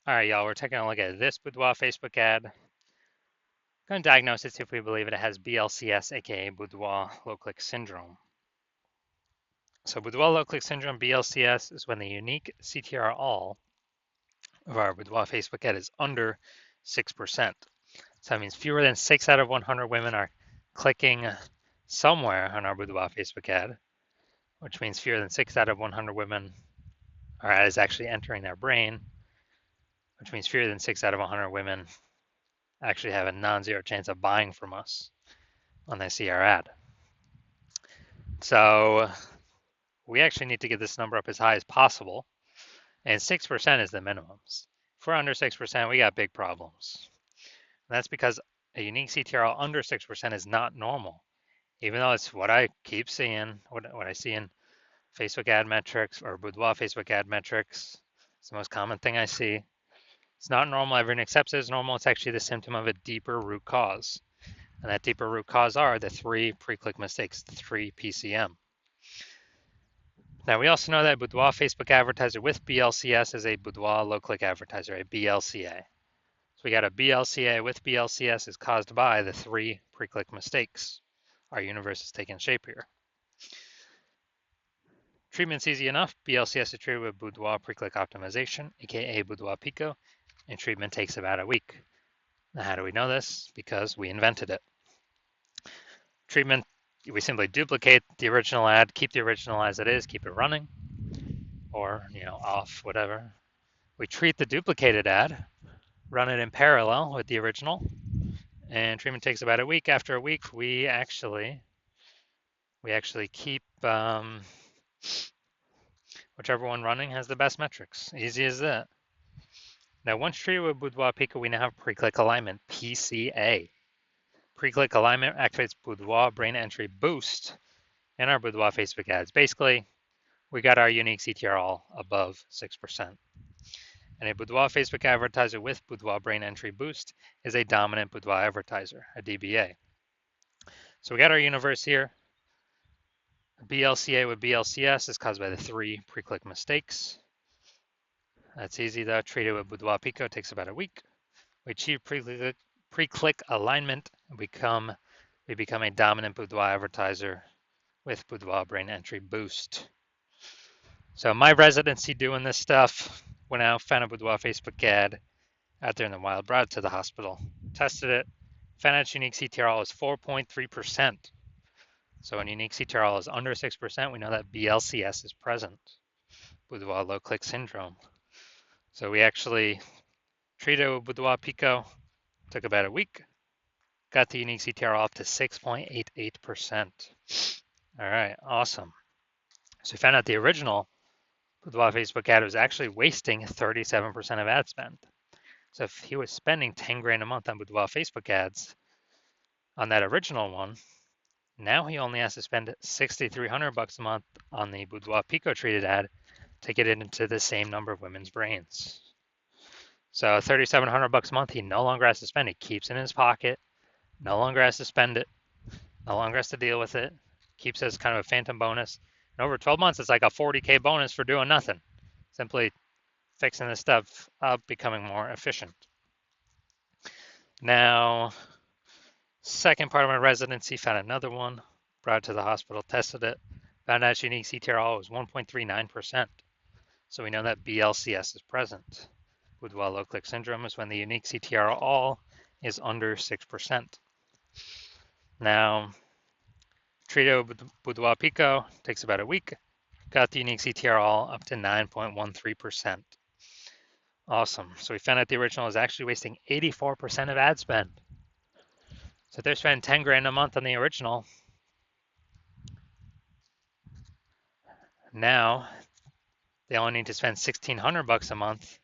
All right, y'all, we're taking a look at this Boudoir Facebook ad. Going to diagnose it, see if we believe it has BLCS, aka Boudoir low click syndrome. So Boudoir low click syndrome, BLCS, is when the unique CTR all of our Boudoir Facebook ad is under 6%. So that means fewer than 6 out of 100 women are clicking somewhere on our Boudoir Facebook ad, which means fewer than 6 out of 100 women our ad is actually entering their brain, which means fewer than 6 out of 100 women actually have a non-zero chance of buying from us when they see our ad. So we actually need to get this number up as high as possible, and 6% is the minimums. If we're under 6%, we got big problems. And that's because a unique CTRL under 6% is not normal, even though it's what I keep seeing, what I see in Facebook ad metrics or Boudoir Facebook ad metrics. It's the most common thing I see. It's not normal. Everyone accepts it as normal. It's actually the symptom of a deeper root cause. And that deeper root cause are the 3 pre-click mistakes, the 3 PCM. Now, we also know that Boudoir Facebook advertiser with BLCS is a Boudoir low-click advertiser, a BLCA. So we got a BLCA with BLCS is caused by the 3 pre-click mistakes. Our universe is taking shape here. Treatment's easy enough. BLCS is treated with Boudoir pre-click optimization, aka Boudoir Pico, and treatment takes about a week. Now, how do we know this? Because we invented it. Treatment, we simply duplicate the original ad, keep the original as it is, keep it running, or off, whatever. We treat the duplicated ad, run it in parallel with the original, and treatment takes about a week. After a week, we actually keep whichever one running has the best metrics. Easy as that. Now, once treated with Boudoir Pico, we now have pre-click alignment, PCA. Pre-click alignment activates Boudoir brain entry boost in our Boudoir Facebook ads. Basically, we got our unique CTR all above 6%. And a Boudoir Facebook advertiser with Boudoir brain entry boost is a dominant Boudoir advertiser, a DBA. So we got our universe here. BLCA with BLCS is caused by the 3 pre-click mistakes. That's easy though. Treated with Boudoir Pico takes about a week. We achieve pre-click alignment. We become a dominant Boudoir advertiser with Boudoir brain entry boost. So my residency doing this stuff, went out, found a Boudoir Facebook ad out there in the wild, brought it to the hospital, tested it, found out its unique CTRL is 4.3%. So when unique CTRL is under 6%, we know that BLCS is present, Boudoir low click syndrome. So we actually treated it with Boudoir Pico, took about a week, got the unique CTRL up to 6.88%. All right, awesome. So we found out the original Boudoir Facebook ad was actually wasting 37% of ad spend. So if he was spending 10 grand a month on Boudoir Facebook ads on that original one, now he only has to spend 6,300 bucks a month on the Boudoir Pico treated ad to get it into the same number of women's brains. So 3,700 bucks a month, he no longer has to spend. He keeps it in his pocket, no longer has to spend it, no longer has to deal with it, keeps it as kind of a phantom bonus. And over 12 months, it's like a 40K bonus for doing nothing. Simply fixing this stuff up, becoming more efficient. Now, second part of my residency, found another one, brought it to the hospital, tested it, found out its unique CTRL was 1.39%. So we know that BLCS is present. Boudoir low click syndrome is when the unique CTRL all is under 6%. Now, treated with Boudoir Pico takes about a week, got the unique CTRL up to 9.13%. Awesome. So we found out the original is actually wasting 84% of ad spend. So if they're spending 10 grand a month on the original, now they only need to spend 1,600 bucks a month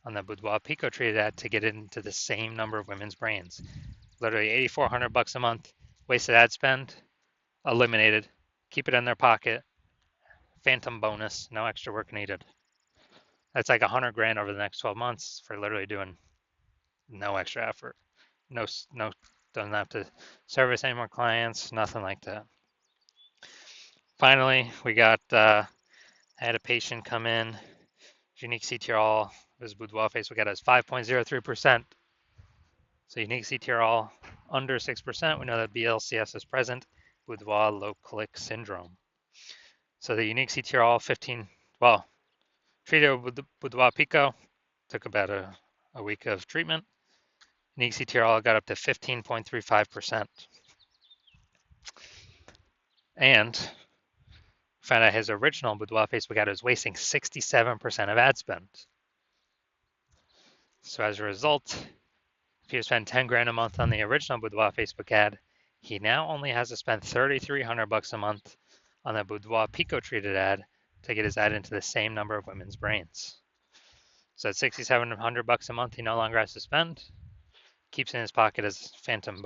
on the Boudoir Pico treated ad to get it into the same number of women's brains. Literally 8,400 bucks a month, wasted ad spend, eliminated, keep it in their pocket, phantom bonus, no extra work needed. That's like 100 grand over the next 12 months for literally doing no extra effort. No, doesn't have to service any more clients, nothing like that. Finally, we got, had a patient come in, unique CTRL This Boudoir Facebook ad is 5.03%. So unique CTR all under 6%. We know that BLCS is present. Boudoir low click syndrome. So the unique CTR all 15, well, treated with the Boudoir Pico, took about a week of treatment. Unique CTR all got up to 15.35%. And found out his original Boudoir Facebook ad was wasting 67% of ad spend. So as a result, if he was spending 10 grand a month on the original Boudoir Facebook ad, he now only has to spend $3,300 a month on the Boudoir Pico treated ad to get his ad into the same number of women's brains. So at $6,700 a month, he no longer has to spend. Keeps in his pocket as phantom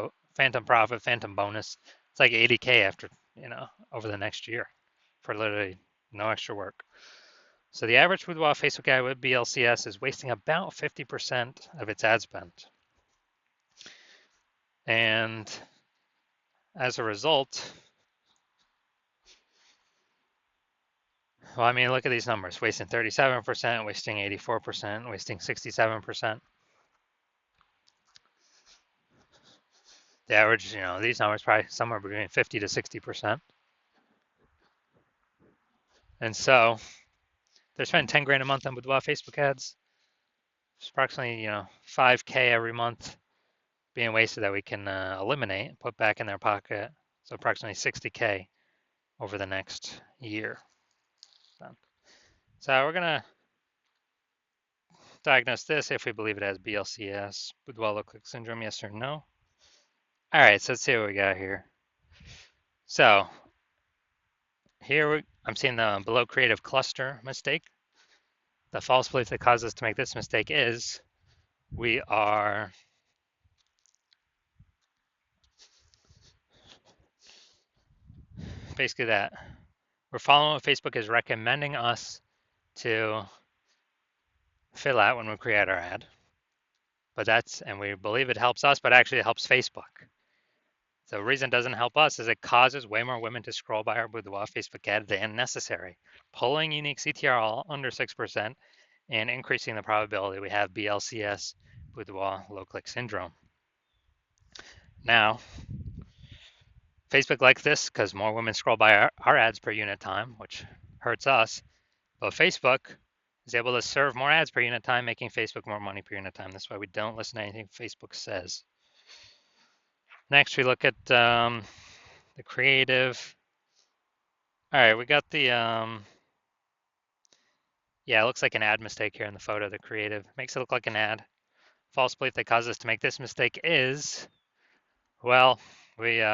profit, phantom bonus. It's like 80K after, over the next year for literally no extra work. So the average Boudoir Facebook ad with BLCS is wasting about 50% of its ad spend. And as a result, well, I mean, look at these numbers, wasting 37%, wasting 84%, wasting 67%. The average, these numbers probably somewhere between 50 to 60%. And so they're spending 10 grand a month on Boudoir Facebook ads. It's approximately, 5K every month being wasted that we can eliminate, put back in their pocket. So approximately 60K over the next year. So we're going to diagnose this if we believe it has BLCS, Boudoir low click syndrome, yes or no. All right, so let's see what we got here. So here I'm seeing the below creative cluster mistake. The false belief that caused us to make this mistake is we are basically that we're following what Facebook is recommending us to fill out when we create our ad. But and we believe it helps us, but actually it helps Facebook. The reason it doesn't help us is it causes way more women to scroll by our Boudoir Facebook ad than necessary, pulling unique CTR all under 6% and increasing the probability we have BLCS, Boudoir low click syndrome. Now, Facebook likes this because more women scroll by our ads per unit time, which hurts us. But Facebook is able to serve more ads per unit time, making Facebook more money per unit time. That's why we don't listen to anything Facebook says. Next, we look at the creative. All right, we got the, yeah, it looks like an ad mistake here in the photo. The creative makes it look like an ad. False belief that caused us to make this mistake is, well, we've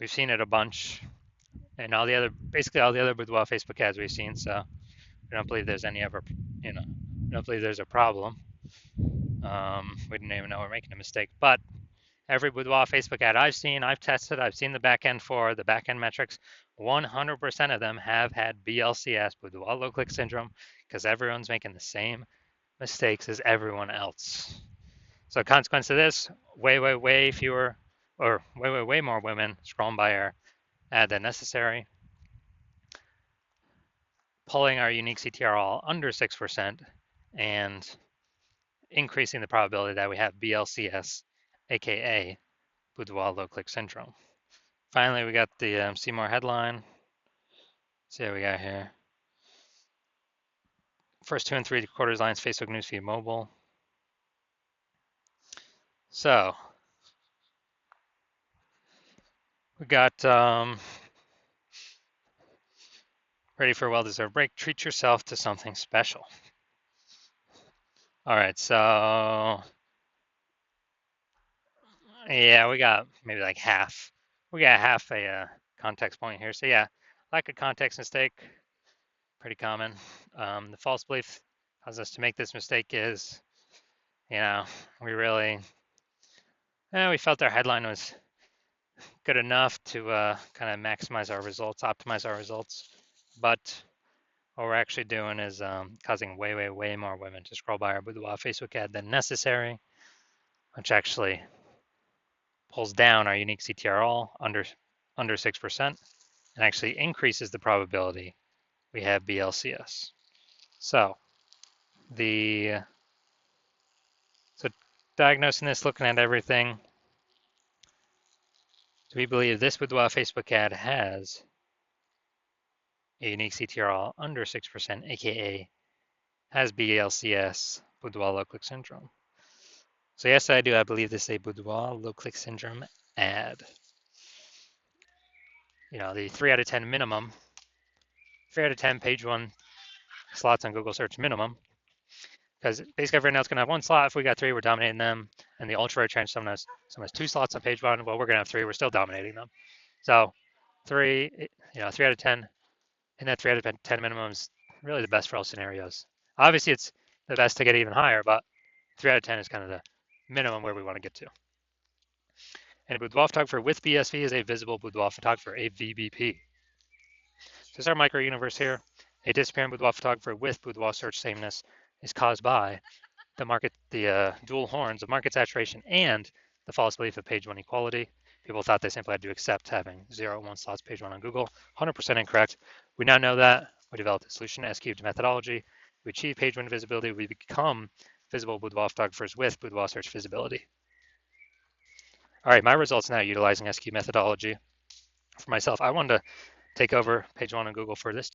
seen it a bunch, and basically all the other Boudoir Facebook ads we've seen. So we don't believe there's any ever, we don't believe there's a problem. We didn't even know we're making a mistake, but every Boudoir Facebook ad I've seen, I've tested, I've seen the backend for the backend metrics. 100% of them have had BLCS, Boudoir low click syndrome, because everyone's making the same mistakes as everyone else. So, consequence of this, way fewer, or way more women scrolling by our ad than necessary, pulling our unique CTR all under 6%, and increasing the probability that we have BLCS, aka Boudoir low click syndrome. Finally, we got the see more headline. Let's see what we got here. First 2 and 3 quarters lines, Facebook newsfeed mobile. So we got ready for a well-deserved break. Treat yourself to something special. All right, so yeah, we got maybe like half. We got half a context point here. So yeah, lack of context mistake, pretty common. The false belief causes us to make this mistake is, we felt our headline was good enough to kind of maximize our results, optimize our results. But what we're actually doing is causing way more women to scroll by our Boudoir Facebook ad than necessary, which actually pulls down our unique CTR all under 6% and actually increases the probability we have BLCS. So the so diagnosing this, looking at everything. Do we believe this Boudoir Facebook ad has a unique CTRL under 6%, aka has BLCS, Boudoir low click syndrome? So yes, I do. I believe this is a Boudoir low click syndrome ad. The 3 out of 10 minimum, 3 out of 10 page one slots on Google search minimum, because basically everyone else can have one slot. If we got 3, we're dominating them. And the ultra rare challenge, someone has 2 slots on page one. Well, we're gonna have 3. We're still dominating them. So 3, 3 out of 10, and that 3 out of 10 minimum is really the best for all scenarios. Obviously, it's the best to get even higher, but 3 out of 10 is kind of the minimum where we want to get to. And a boudoir photographer with BSV is a visible boudoir photographer, a VBP. So this is our micro universe here. A disappearing boudoir photographer with boudoir search sameness is caused by the dual horns of market saturation and the false belief of page one equality. People thought they simply had to accept having 0 and 1 slots page one on Google. 100% incorrect. We now know that. We developed a solution, S-cubed methodology. We achieve page one visibility. We become visible boudoir photographers with boudoir search visibility. All right, my results now utilizing S-cubed methodology. For myself, I wanted to take over page one on Google for this